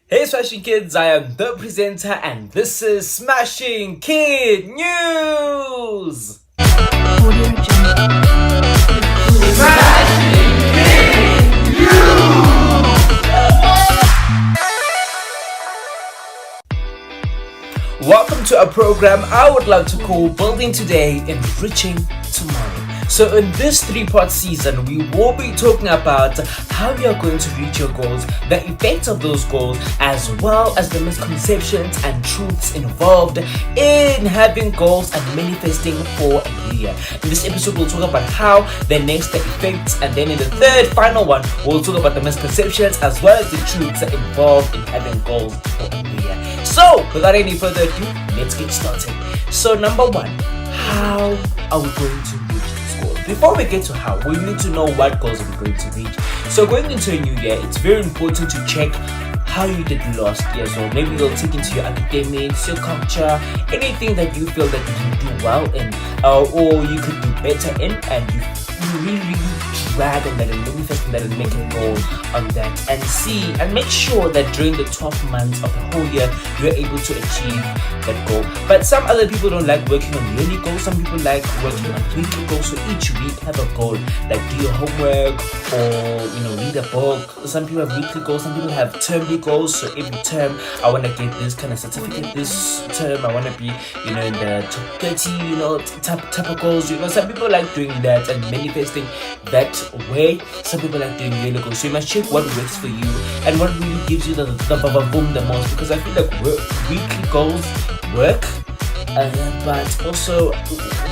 Hey Smashing Kids, I am the presenter and this is Smashing Kid News! Audio Jungle. Welcome to a program I would love to call Building Today, Enriching Tomorrow. So in this three-part season, we will be talking about how you are going to reach your goals, the effects of those goals, as well as the misconceptions and truths involved in having goals and manifesting for a new year. In this episode, we'll talk about how, then next the effects, and then in the third, final one, we'll talk about the misconceptions as well as the truths involved in having goals for a new year. So, without any further ado, let's get started. So, number one, how are we going to reach this goal? Before we get to how, we need to know what goals are we going to reach. So, going into a new year, it's very important to check how you did last year. So maybe you'll take into your academics, your culture, anything that you feel that you can do well in, or you could do better in, and you really drag on that and manifest on that and make a goal on that, and see and make sure that during the 12 months of the whole year you're able to achieve that goal. But some other people don't like working on yearly goals. Some people like working on weekly goals. So each week have a goal, like do your homework or read a book. Some people have weekly goals. Some people have termly goals. So every term I want to get this kind of certificate. This term I want to be in the top 30 type of goals. Some people like doing that and manifesting that way. Some people like doing yearly goals. So you must check what works for you and what really gives you the boom the most, because I feel like weekly goals work, but also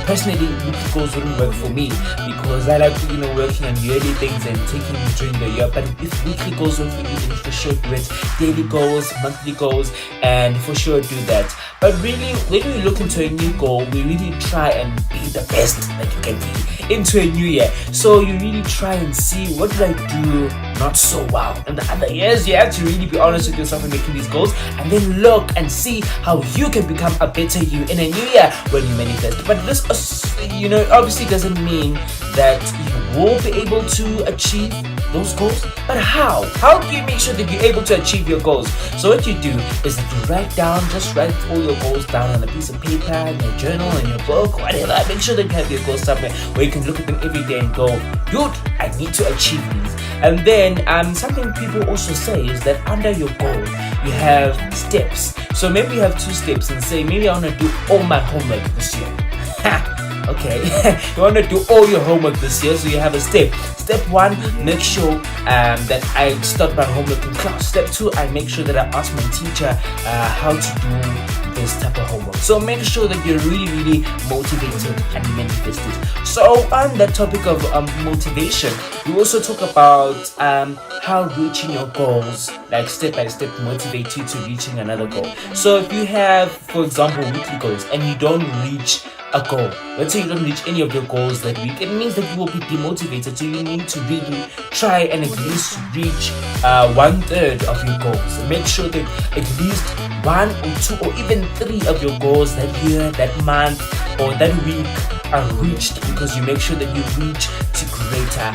personally weekly goals wouldn't work for me because I like working on yearly things and taking them during the year. But if weekly goals work for you, then for sure do it. Daily goals, monthly goals, and for sure do that. But really, when we look into a new goal, we really try and be the best that you can be into a new year. So you really try and see, what did I do not so well in the other years? You have to really be honest with yourself in making these goals, and then look and see how you can become a better you in a new year when you manifest. But this obviously doesn't mean that you will be able to achieve those goals. But how do you make sure that you're able to achieve your goals? So what you do is that you just write all your goals down on a piece of paper, in your journal, in your book, whatever. Make sure that you have your goals somewhere where you can look at them every day and go, dude, I need to achieve these. And then something people also say is that under your goal you have steps. So maybe you have 2 steps and say, maybe I want to do all my homework this year. Okay, you want to do all your homework this year, so you have a step. Step 1, make sure that I start my homework in class. Step 2, I make sure that I ask my teacher how to do this type of homework. So make sure that you're really motivated and manifested. So on the topic of motivation, we also talk about how reaching your goals, like step by step, motivate you to reaching another goal. So if you have, for example, weekly goals and you don't reach a goal, let's say you don't reach any of your goals that week, it means that you will be demotivated. So you need to really try and at least reach 1/3 of your goals. Make sure that at least 1 or 2 or even 3 of your goals that year, that month, or that week are reached, because you make sure that you reach to greater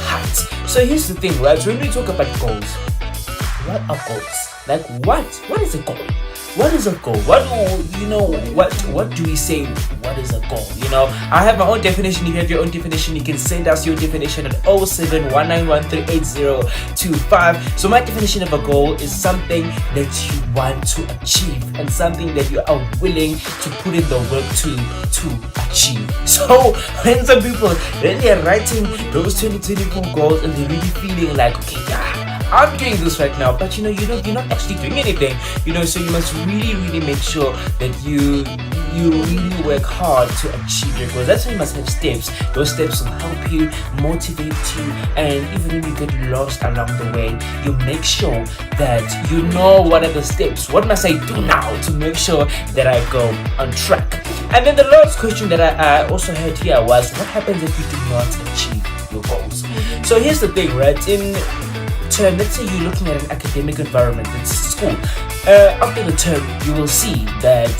heights. So here's the thing, right? When we talk about goals, what are goals? Like what is a goal? What is a goal? What do we say? What is a goal? I have my own definition. If you have your own definition, you can send us your definition at 0719138025. So my definition of a goal is something that you want to achieve and something that you are willing to put in the work to achieve. So when some people really are writing those 2024 goals and they're really feeling like, okay, I'm doing this right now, but you're not actually doing anything. So you must really make sure that you really work hard to achieve your goals. That's why you must have steps. Those steps will help you, motivate you, and even when you get lost along the way, you make sure that you know what are the steps. What must I do now to make sure that I go on track? And then the last question that I also had here was, what happens if you do not achieve your goals? So here's the thing, right? In term, let's say you're looking at an academic environment, it's school. After the term, you will see that,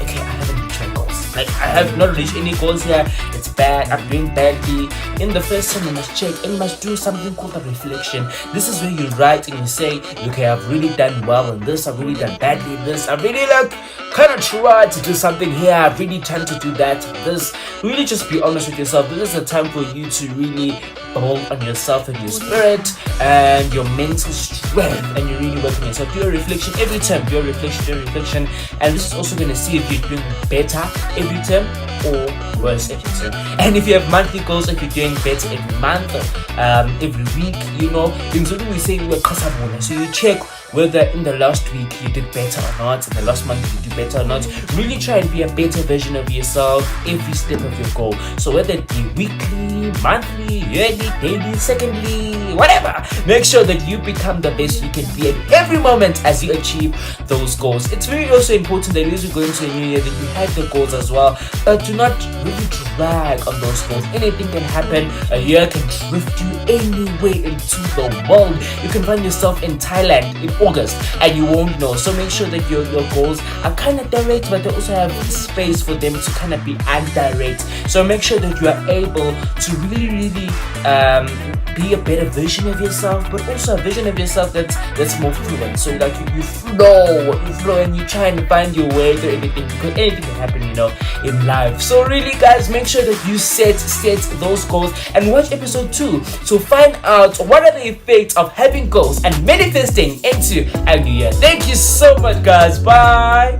okay, I haven't reached my goals. Like, I have not reached any goals here. It's bad. I'm doing badly. In the first time, you must check and you must do something called a reflection. This is where you write and you say, okay, I've really done well in this. I've really done badly in this. I've really kind of tried to do something here. I've really tried to do that. This. Really, just be honest with yourself. This is a time for you to really build on yourself and your spirit and your mental strength, and you really work on yourself. Do a reflection every time. Do a reflection, and this is also going to see if you're doing better every term or worse every term. And if you have monthly goals, if you're doing better every month, every week, we say we're kasabona. So you check whether in the last week you did better or not, in the last month you did better or not. Really try and be a better version of yourself every step of your goal. So whether it be weekly, monthly, yearly, daily, secondly, whatever, make sure that you become the best you can be at every moment as you achieve those goals. It's very also important that as you go into a new year that you have the goals as well, but do not really drag on those goals. Anything can happen. A year can drift you anywhere into the world. You can find yourself in Thailand in August and you won't know. So make sure that your goals are kind of direct, but they also have space for them to kind of be indirect. So make sure that you are able to really be a better version of yourself, but also a version of yourself that's more fluent. So like you flow and you try and find your way through anything, because anything can happen in life. So really guys, make sure that you set those goals and watch episode 2 to find out what are the effects of having goals and manifesting into a new year. Thank you so much guys. Bye.